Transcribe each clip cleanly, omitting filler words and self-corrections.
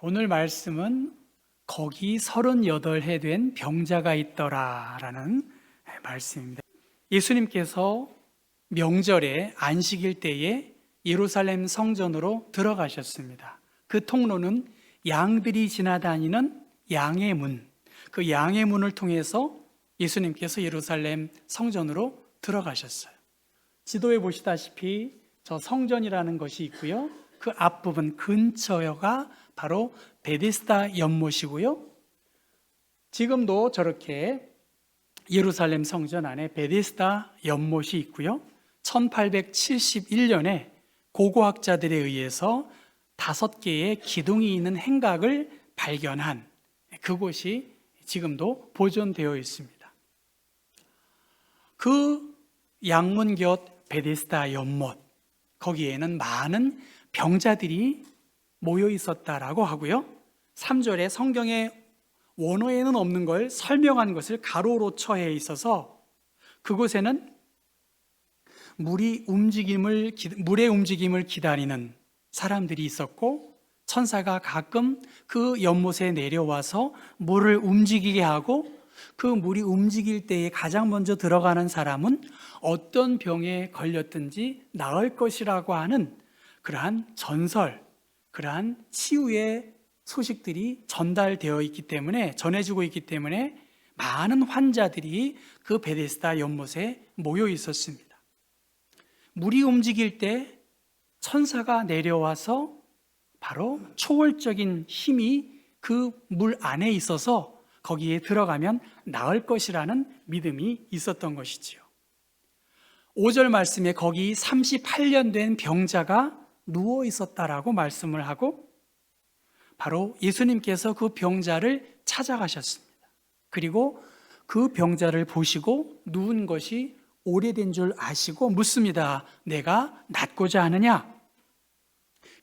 오늘 말씀은 거기 38해 된 병자가 있더라라는 말씀입니다. 예수님께서 명절에 안식일 때에 예루살렘 성전으로 들어가셨습니다. 그 통로는 양들이 지나다니는 양의 문, 그 양의 문을 통해서 예수님께서 예루살렘 성전으로 들어가셨어요. 지도에 보시다시피 저 성전이라는 것이 있고요. 그 앞부분 근처가 바로 베데스다 연못이고요. 지금도 저렇게 예루살렘 성전 안에 베데스다 연못이 있고요. 1871년에 고고학자들에 의해서 5개의 기둥이 있는 행각을 발견한 그곳이 지금도 보존되어 있습니다. 그 양문 곁 베데스다 연못, 거기에는 많은 병자들이 모여 있었다라고 하고요. 3절에 성경의 원어에는 없는 걸 설명한 것을 가로로 처해 있어서 그곳에는 물의 움직임을 기다리는 사람들이 있었고, 천사가 가끔 그 연못에 내려와서 물을 움직이게 하고, 그 물이 움직일 때에 가장 먼저 들어가는 사람은 어떤 병에 걸렸든지 나을 것이라고 하는 그러한 전설, 그러한 치유의 소식들이 전달되어 있기 때문에, 전해지고 있기 때문에 많은 환자들이 그 베데스다 연못에 모여 있었습니다. 물이 움직일 때 천사가 내려와서 바로 초월적인 힘이 그 물 안에 있어서 거기에 들어가면 나을 것이라는 믿음이 있었던 것이지요. 5절 말씀에 거기 38년 된 병자가 누워 있었다라고 말씀을 하고, 바로 예수님께서 그 병자를 찾아가셨습니다. 그리고 그 병자를 보시고 누운 것이 오래된 줄 아시고 묻습니다. 내가 낫고자 하느냐?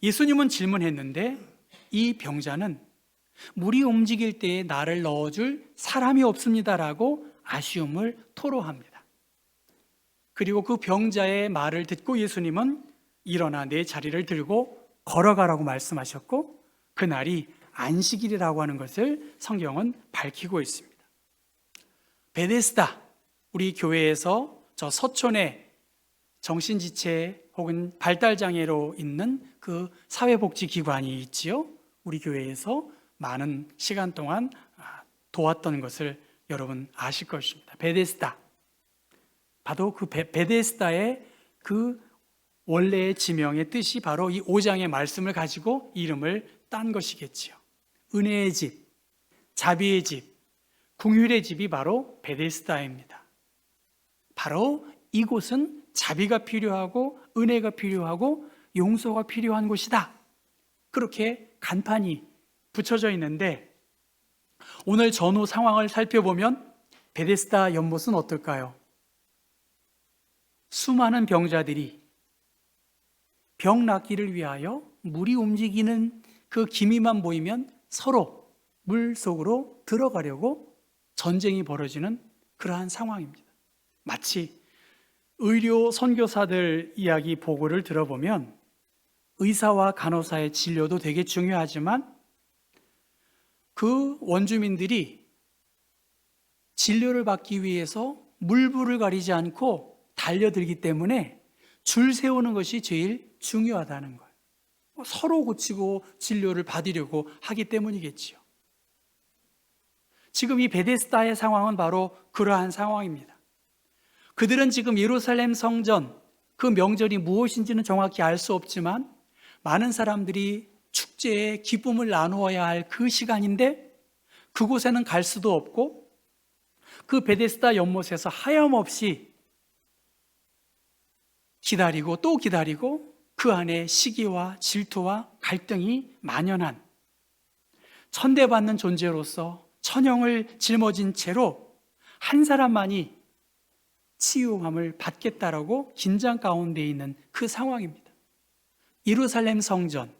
예수님은 질문했는데 이 병자는 물이 움직일 때에 나를 넣어줄 사람이 없습니다라고 아쉬움을 토로합니다. 그리고 그 병자의 말을 듣고 예수님은 일어나 내 자리를 들고 걸어가라고 말씀하셨고, 그날이 안식일이라고 하는 것을 성경은 밝히고 있습니다. 베데스다, 우리 교회에서 저 서촌에 정신지체 혹은 발달장애로 있는 그 사회복지기관이 있지요. 우리 교회에서 많은 시간 동안 도왔던 것을 여러분 아실 것입니다. 베데스다, 바로 그 베데스다의 그 원래의 지명의 뜻이 바로 이 5장의 말씀을 가지고 이름을 딴 것이겠지요. 은혜의 집, 자비의 집, 긍휼의 집이 바로 베데스다입니다. 바로 이곳은 자비가 필요하고 은혜가 필요하고 용서가 필요한 곳이다, 그렇게 간판이 붙여져 있는데, 오늘 전후 상황을 살펴보면 베데스다 연못은 어떨까요? 수많은 병자들이 병 낫기를 위하여 물이 움직이는 그 기미만 보이면 서로 물 속으로 들어가려고 전쟁이 벌어지는 그러한 상황입니다. 마치 의료 선교사들 이야기 보고를 들어보면 의사와 간호사의 진료도 되게 중요하지만 그 원주민들이 진료를 받기 위해서 물불을 가리지 않고 달려들기 때문에 줄 세우는 것이 제일 중요하다는 거예요. 서로 고치고 진료를 받으려고 하기 때문이겠지요. 지금 이 베데스다의 상황은 바로 그러한 상황입니다. 그들은 지금 예루살렘 성전, 그 명절이 무엇인지는 정확히 알 수 없지만 많은 사람들이 축제에 기쁨을 나누어야 할 그 시간인데 그곳에는 갈 수도 없고, 그 베데스다 연못에서 하염없이 기다리고 또 기다리고 그 안에 시기와 질투와 갈등이 만연한 천대받는 존재로서 천형을 짊어진 채로 한 사람만이 치유함을 받겠다라고 긴장 가운데 있는 그 상황입니다. 예루살렘 성전,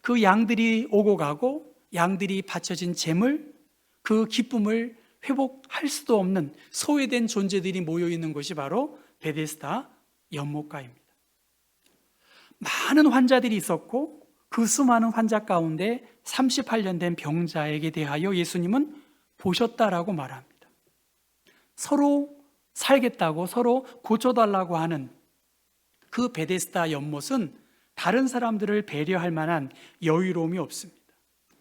그 양들이 오고 가고 양들이 바쳐진 제물, 그 기쁨을 회복할 수도 없는 소외된 존재들이 모여 있는 곳이 바로 베데스다 연못가입니다. 많은 환자들이 있었고 그 수많은 환자 가운데 38년 된 병자에게 대하여 예수님은 보셨다라고 말합니다. 서로 살겠다고, 서로 고쳐달라고 하는 그 베데스다 연못은 다른 사람들을 배려할 만한 여유로움이 없습니다.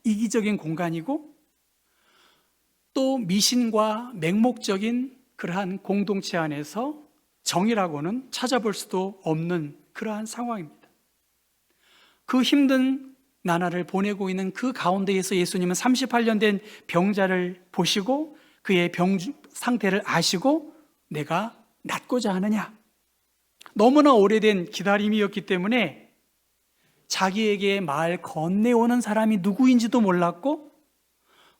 이기적인 공간이고 또 미신과 맹목적인 그러한 공동체 안에서 정의라고는 찾아볼 수도 없는 그러한 상황입니다. 그 힘든 나날을 보내고 있는 그 가운데에서 예수님은 38년 된 병자를 보시고 그의 병 상태를 아시고 내가 낫고자 하느냐? 너무나 오래된 기다림이었기 때문에 자기에게 말 건네오는 사람이 누구인지도 몰랐고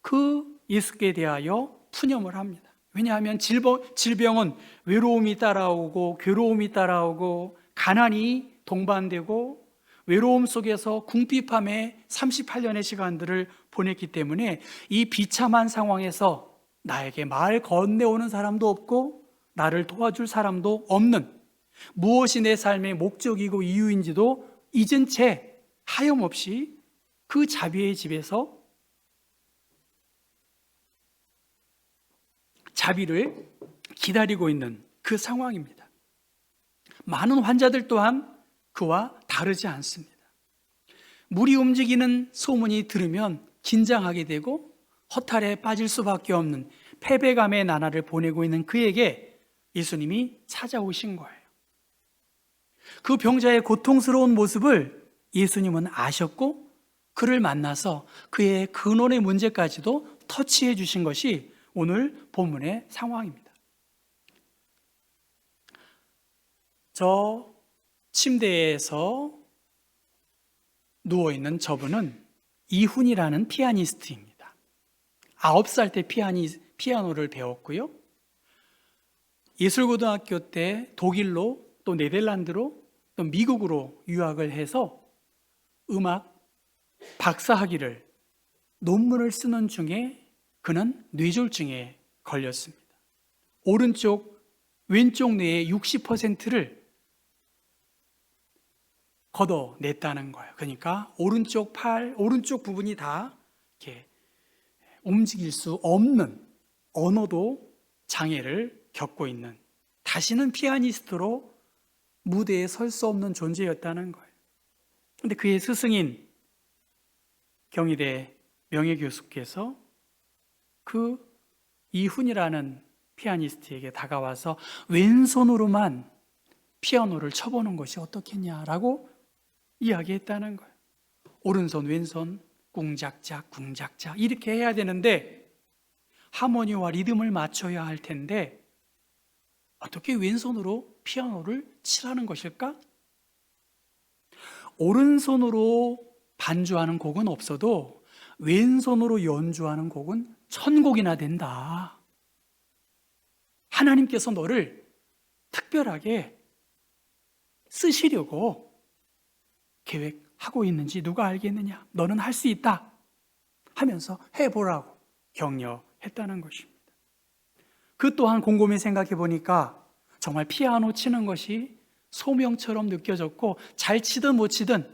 그 예수께 대하여 푸념을 합니다. 왜냐하면 질병은 외로움이 따라오고 괴로움이 따라오고 가난이 동반되고 외로움 속에서 궁핍함에 38년의 시간들을 보냈기 때문에 이 비참한 상황에서 나에게 말 건네오는 사람도 없고 나를 도와줄 사람도 없는, 무엇이 내 삶의 목적이고 이유인지도 잊은 채 하염없이 그 자비의 집에서 자비를 기다리고 있는 그 상황입니다. 많은 환자들 또한 그와 다르지 않습니다. 물이 움직이는 소문이 들으면 긴장하게 되고 허탈에 빠질 수밖에 없는 패배감의 나날을 보내고 있는 그에게 예수님이 찾아오신 거예요. 그 병자의 고통스러운 모습을 예수님은 아셨고 그를 만나서 그의 근원의 문제까지도 터치해 주신 것이 오늘 본문의 상황입니다. 저 침대에서 누워있는 저분은 이훈이라는 피아니스트입니다. 9살 때 피아노를 배웠고요. 예술고등학교 때 독일로 또 네덜란드로 또 미국으로 유학을 해서 음악 박사학위를 논문을 쓰는 중에 그는 뇌졸중에 걸렸습니다. 왼쪽 뇌의 60%를 걷어냈다는 거예요. 그러니까 오른쪽 부분이 다 이렇게 움직일 수 없는, 언어도 장애를 겪고 있는, 다시는 피아니스트로 무대에 설 수 없는 존재였다는 거예요. 그런데 그의 스승인 경희대 명예교수께서 그 이훈이라는 피아니스트에게 다가와서 왼손으로만 피아노를 쳐보는 것이 어떻겠냐라고 이야기했다는 거예요. 오른손, 왼손, 꿍작작, 꿍작작 이렇게 해야 되는데 하모니와 리듬을 맞춰야 할 텐데 어떻게 왼손으로 피아노를 치라는 것일까? 오른손으로 반주하는 곡은 없어도 왼손으로 연주하는 곡은 1000곡이나 된다. 하나님께서 너를 특별하게 쓰시려고 계획하고 있는지 누가 알겠느냐? 너는 할 수 있다 하면서 해보라고 격려했다는 것입니다. 그 또한 곰곰이 생각해 보니까 정말 피아노 치는 것이 소명처럼 느껴졌고 잘 치든 못 치든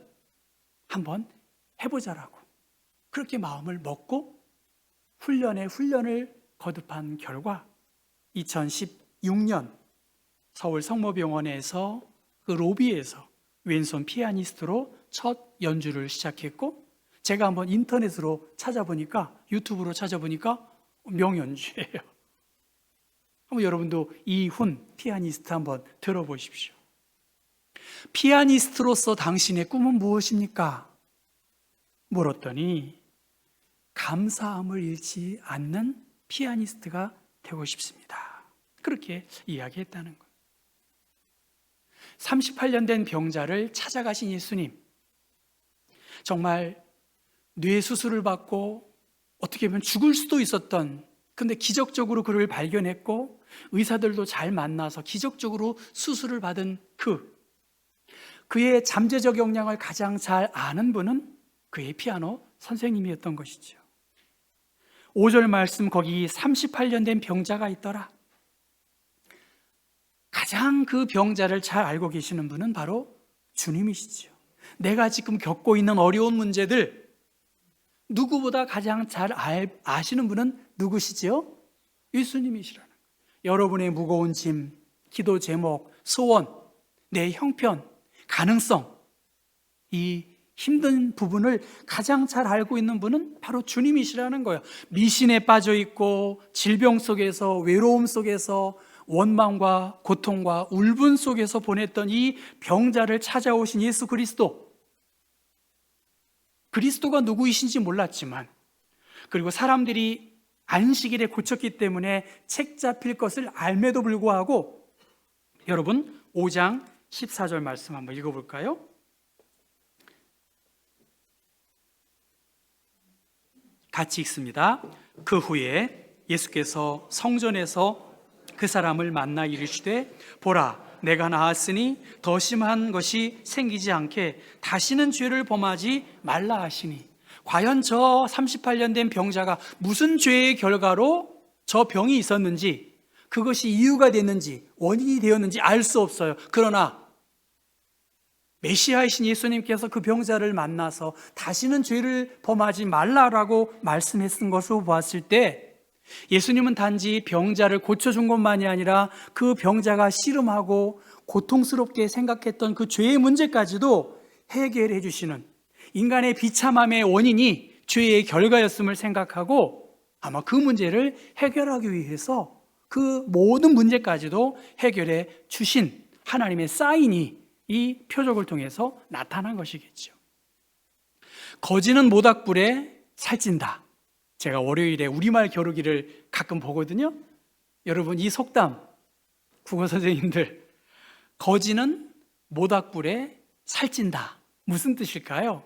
한번 해보자라고 그렇게 마음을 먹고 훈련을 거듭한 결과 2016년 서울 성모병원에서 그 로비에서 왼손 피아니스트로 첫 연주를 시작했고 제가 한번 인터넷으로 찾아보니까 유튜브로 찾아보니까 명연주예요. 한번 여러분도 이훈 피아니스트 한번 들어보십시오. 피아니스트로서 당신의 꿈은 무엇입니까? 물었더니 감사함을 잃지 않는 피아니스트가 되고 싶습니다. 그렇게 이야기했다는 거예요. 38년 된 병자를 찾아가신 예수님, 정말 뇌 수술을 받고 어떻게 보면 죽을 수도 있었던, 근데 기적적으로 그를 발견했고 의사들도 잘 만나서 기적적으로 수술을 받은 그의 잠재적 역량을 가장 잘 아는 분은 그의 피아노 선생님이었던 것이죠. 5절 말씀, 거기 38년 된 병자가 있더라. 가장 그 병자를 잘 알고 계시는 분은 바로 주님이시죠. 내가 지금 겪고 있는 어려운 문제들, 누구보다 가장 잘 아시는 분은 누구시지요? 예수님이시라는 거예요. 여러분의 무거운 짐, 기도 제목, 소원, 내 형편, 가능성, 이 힘든 부분을 가장 잘 알고 있는 분은 바로 주님이시라는 거예요. 미신에 빠져 있고 질병 속에서, 외로움 속에서, 원망과 고통과 울분 속에서 보냈던 이 병자를 찾아오신 예수 그리스도. 그리스도가 누구이신지 몰랐지만, 그리고 사람들이 안식일에 고쳤기 때문에 책 잡힐 것을 알매도 불구하고, 여러분 5장 14절 말씀 한번 읽어볼까요? 같이 읽습니다. 그 후에 예수께서 성전에서 그 사람을 만나 이르시되, 보라, 내가 나았으니 더 심한 것이 생기지 않게 다시는 죄를 범하지 말라 하시니. 과연 저 38년 된 병자가 무슨 죄의 결과로 저 병이 있었는지, 그것이 이유가 됐는지, 원인이 되었는지 알 수 없어요. 그러나 메시아이신 예수님께서 그 병자를 만나서 다시는 죄를 범하지 말라라고 말씀했던 것으로 보았을 때, 예수님은 단지 병자를 고쳐준 것만이 아니라 그 병자가 씨름하고 고통스럽게 생각했던 그 죄의 문제까지도 해결해 주시는, 인간의 비참함의 원인이 죄의 결과였음을 생각하고 아마 그 문제를 해결하기 위해서 그 모든 문제까지도 해결해 주신 하나님의 사인이 이 표적을 통해서 나타난 것이겠죠. 거지는 모닥불에 살찐다. 제가 월요일에 우리말 겨루기를 가끔 보거든요. 여러분, 이 속담, 국어 선생님들, 거지는 모닥불에 살찐다, 무슨 뜻일까요?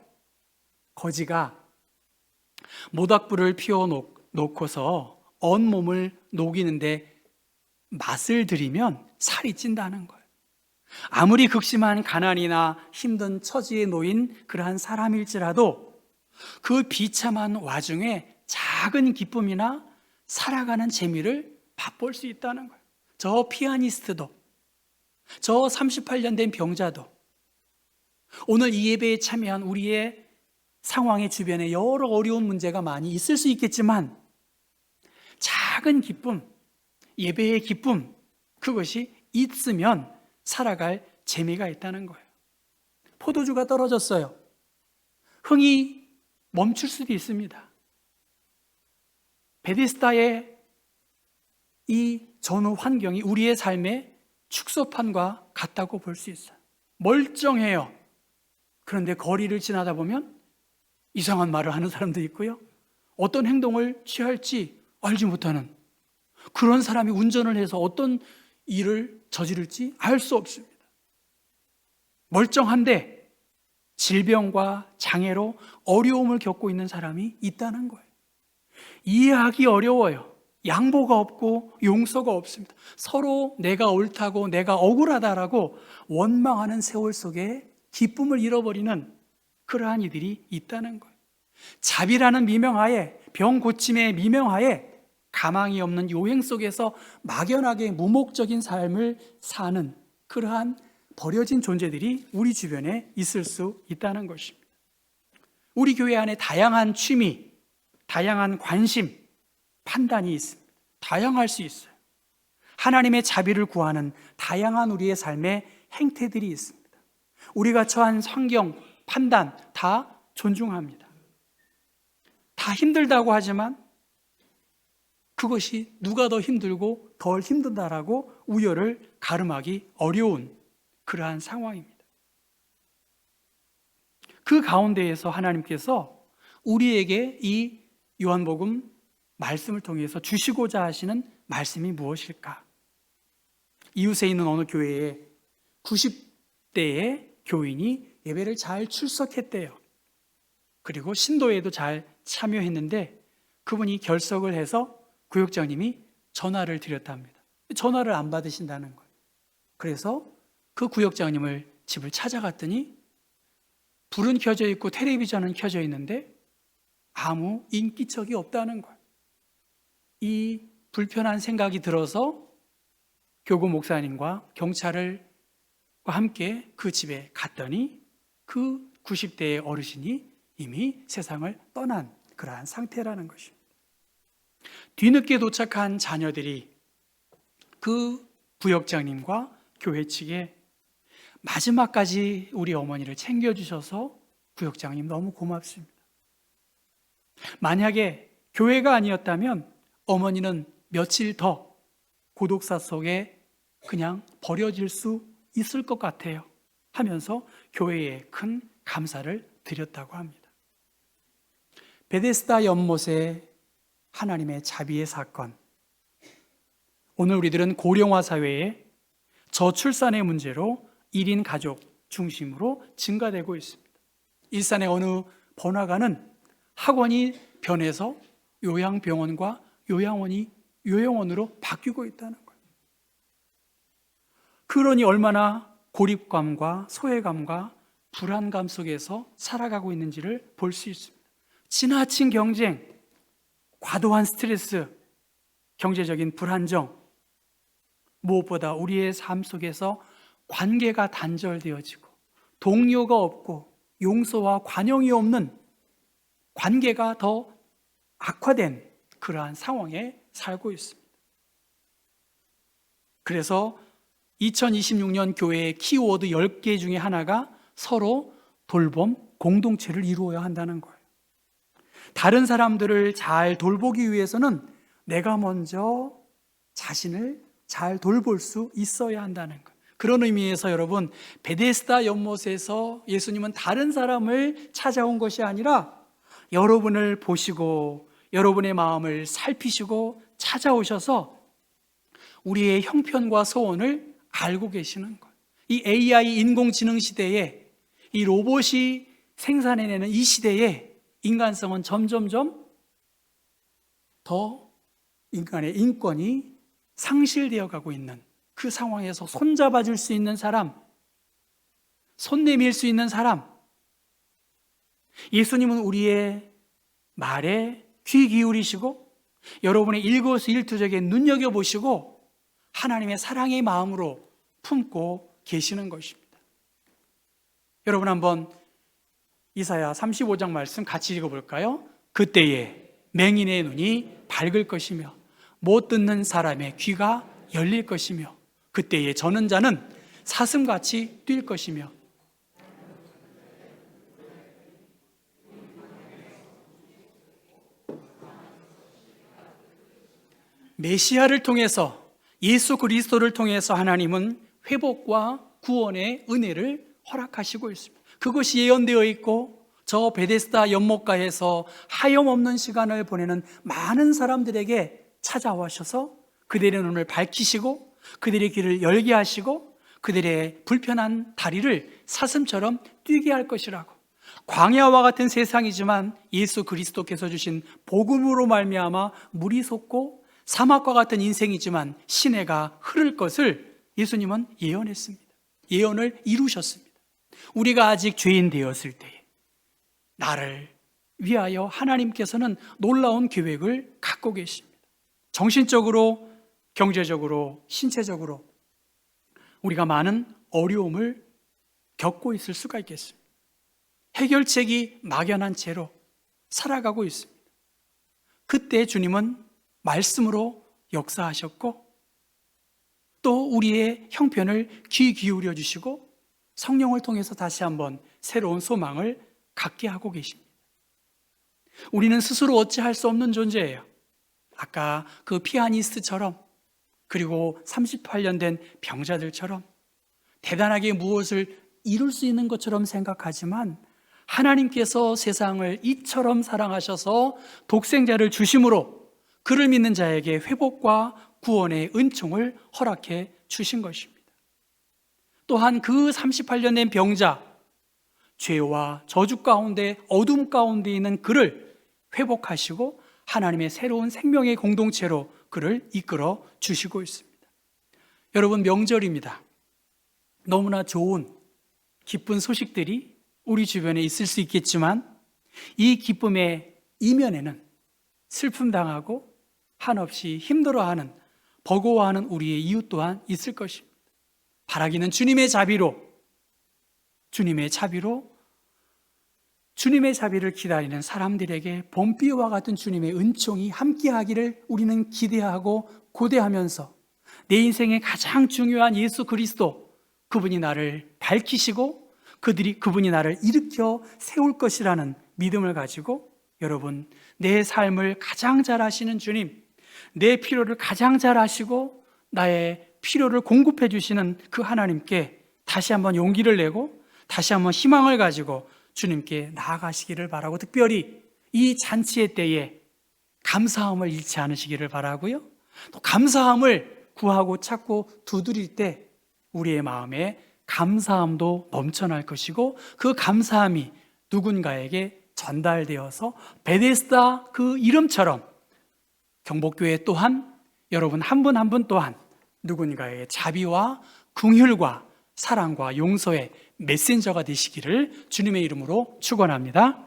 거지가 모닥불을 피워놓고서 온몸을 녹이는데 맛을 들이면 살이 찐다는 거예요. 아무리 극심한 가난이나 힘든 처지에 놓인 그러한 사람일지라도 그 비참한 와중에 작은 기쁨이나 살아가는 재미를 맛볼 수 있다는 거예요. 저 피아니스트도, 저 38년 된 병자도, 오늘 이 예배에 참여한 우리의 상황의 주변에 여러 어려운 문제가 많이 있을 수 있겠지만, 작은 기쁨, 예배의 기쁨, 그것이 있으면 살아갈 재미가 있다는 거예요. 포도주가 떨어졌어요. 흥이 멈출 수도 있습니다. 베데스다의 이 전후 환경이 우리의 삶의 축소판과 같다고 볼 수 있어요. 멀쩡해요. 그런데 거리를 지나다 보면 이상한 말을 하는 사람도 있고요, 어떤 행동을 취할지 알지 못하는 그런 사람이 운전을 해서 어떤 일을 저지를지 알 수 없습니다. 멀쩡한데 질병과 장애로 어려움을 겪고 있는 사람이 있다는 거예요. 이해하기 어려워요. 양보가 없고 용서가 없습니다. 서로 내가 옳다고, 내가 억울하다라고 원망하는 세월 속에 기쁨을 잃어버리는 그러한 이들이 있다는 거예요. 자비라는 미명하에, 병 고침의 미명하에 가망이 없는 요행 속에서 막연하게 무목적인 삶을 사는 그러한 버려진 존재들이 우리 주변에 있을 수 있다는 것입니다. 우리 교회 안에 다양한 취미, 다양한 관심, 판단이 있습니다. 다양할 수 있어요. 하나님의 자비를 구하는 다양한 우리의 삶의 행태들이 있습니다. 우리가 처한 환경, 판단 다 존중합니다. 다 힘들다고 하지만 그것이 누가 더 힘들고 덜 힘든다라고 우열을 가름하기 어려운 그러한 상황입니다. 그 가운데에서 하나님께서 우리에게 이 요한복음 말씀을 통해서 주시고자 하시는 말씀이 무엇일까? 이웃에 있는 어느 교회에 90대의 교인이 예배를 잘 출석했대요. 그리고 신도에도 잘 참여했는데 그분이 결석을 해서 구역장님이 전화를 드렸답니다. 전화를 안 받으신다는 거예요. 그래서 그 구역장님을 집을 찾아갔더니 불은 켜져 있고 텔레비전은 켜져 있는데 아무 인기척이 없다는 거예요. 이 불편한 생각이 들어서 교구 목사님과 경찰과 함께 그 집에 갔더니 그 90대의 어르신이 이미 세상을 떠난 그러한 상태라는 것입니다. 뒤늦게 도착한 자녀들이 그 부역장님과 교회 측에 마지막까지 우리 어머니를 챙겨주셔서 부역장님 너무 고맙습니다. 만약에 교회가 아니었다면 어머니는 며칠 더 고독사 속에 그냥 버려질 수 있을 것 같아요 하면서 교회에 큰 감사를 드렸다고 합니다. 베데스다 연못의 하나님의 자비의 사건, 오늘 우리들은 고령화 사회에 저출산의 문제로 1인 가족 중심으로 증가되고 있습니다. 일산의 어느 번화가는 학원이 변해서 요양병원과 요양원이 요양원으로 바뀌고 있다는 거예요. 그러니 얼마나 고립감과 소외감과 불안감 속에서 살아가고 있는지를 볼 수 있습니다. 지나친 경쟁, 과도한 스트레스, 경제적인 불안정, 무엇보다 우리의 삶 속에서 관계가 단절되어지고 동료가 없고 용서와 관용이 없는 관계가 더 악화된 그러한 상황에 살고 있습니다. 그래서 2026년 교회의 키워드 10개 중에 하나가 서로 돌봄 공동체를 이루어야 한다는 거예요. 다른 사람들을 잘 돌보기 위해서는 내가 먼저 자신을 잘 돌볼 수 있어야 한다는 것. 그런 의미에서 여러분, 베데스다 연못에서 예수님은 다른 사람을 찾아온 것이 아니라 여러분을 보시고 여러분의 마음을 살피시고 찾아오셔서 우리의 형편과 소원을 알고 계시는 것. 이 AI 인공지능 시대에, 이 로봇이 생산해내는 이 시대에 인간성은 점점점 더 인간의 인권이 상실되어 가고 있는 그 상황에서 손잡아줄 수 있는 사람, 손 내밀 수 있는 사람, 예수님은 우리의 말에 귀 기울이시고 여러분의 일거수일투족에 눈여겨보시고 하나님의 사랑의 마음으로 품고 계시는 것입니다. 여러분 한번 이사야 35장 말씀 같이 읽어볼까요? 그때에 맹인의 눈이 밝을 것이며 못 듣는 사람의 귀가 열릴 것이며 그때에 저는 자는 사슴같이 뛸 것이며 메시아를 통해서 예수 그리스도를 통해서 하나님은 회복과 구원의 은혜를 허락하시고 있습니다. 그것이 예언되어 있고 저 베데스다 연못가에서 하염없는 시간을 보내는 많은 사람들에게 찾아와셔서 그들의 눈을 밝히시고 그들의 길을 열게 하시고 그들의 불편한 다리를 사슴처럼 뛰게 할 것이라고. 광야와 같은 세상이지만 예수 그리스도께서 주신 복음으로 말미암아 물이 솟고 사막과 같은 인생이지만 시내가 흐를 것을 예수님은 예언했습니다. 예언을 이루셨습니다. 우리가 아직 죄인 되었을 때에 나를 위하여 하나님께서는 놀라운 계획을 갖고 계십니다. 정신적으로, 경제적으로, 신체적으로 우리가 많은 어려움을 겪고 있을 수가 있겠습니다. 해결책이 막연한 채로 살아가고 있습니다. 그때 주님은 말씀으로 역사하셨고 또 우리의 형편을 귀 기울여 주시고 성령을 통해서 다시 한번 새로운 소망을 갖게 하고 계십니다. 우리는 스스로 어찌할 수 없는 존재예요. 아까 그 피아니스트처럼 그리고 38년 된 병자들처럼 대단하게 무엇을 이룰 수 있는 것처럼 생각하지만 하나님께서 세상을 이처럼 사랑하셔서 독생자를 주심으로 그를 믿는 자에게 회복과 구원의 은총을 허락해 주신 것입니다. 또한 그 38년 된 병자, 죄와 저주 가운데 어둠 가운데 있는 그를 회복하시고 하나님의 새로운 생명의 공동체로 그를 이끌어 주시고 있습니다. 여러분, 명절입니다. 너무나 좋은 기쁜 소식들이 우리 주변에 있을 수 있겠지만 이 기쁨의 이면에는 슬픔 당하고 한없이 힘들어하는 버거워하는 우리의 이웃 또한 있을 것입니다. 바라기는 주님의 자비로 주님의 자비를 기다리는 사람들에게 봄비와 같은 주님의 은총이 함께하기를 우리는 기대하고 고대하면서 내 인생의 가장 중요한 예수 그리스도, 그분이 나를 밝히시고 그분이 나를 일으켜 세울 것이라는 믿음을 가지고 여러분, 내 삶을 가장 잘 아시는 주님, 내 필요를 가장 잘 아시고 나의 필요를 공급해 주시는 그 하나님께 다시 한번 용기를 내고 다시 한번 희망을 가지고 주님께 나아가시기를 바라고, 특별히 이 잔치의 때에 감사함을 잃지 않으시기를 바라고요. 또 감사함을 구하고 찾고 두드릴 때 우리의 마음에 감사함도 넘쳐날 것이고 그 감사함이 누군가에게 전달되어서 베데스다 그 이름처럼 경복교회 또한 여러분 한 분 한 분 또한 누군가의 자비와 긍휼과 사랑과 용서의 메신저가 되시기를 주님의 이름으로 축원합니다.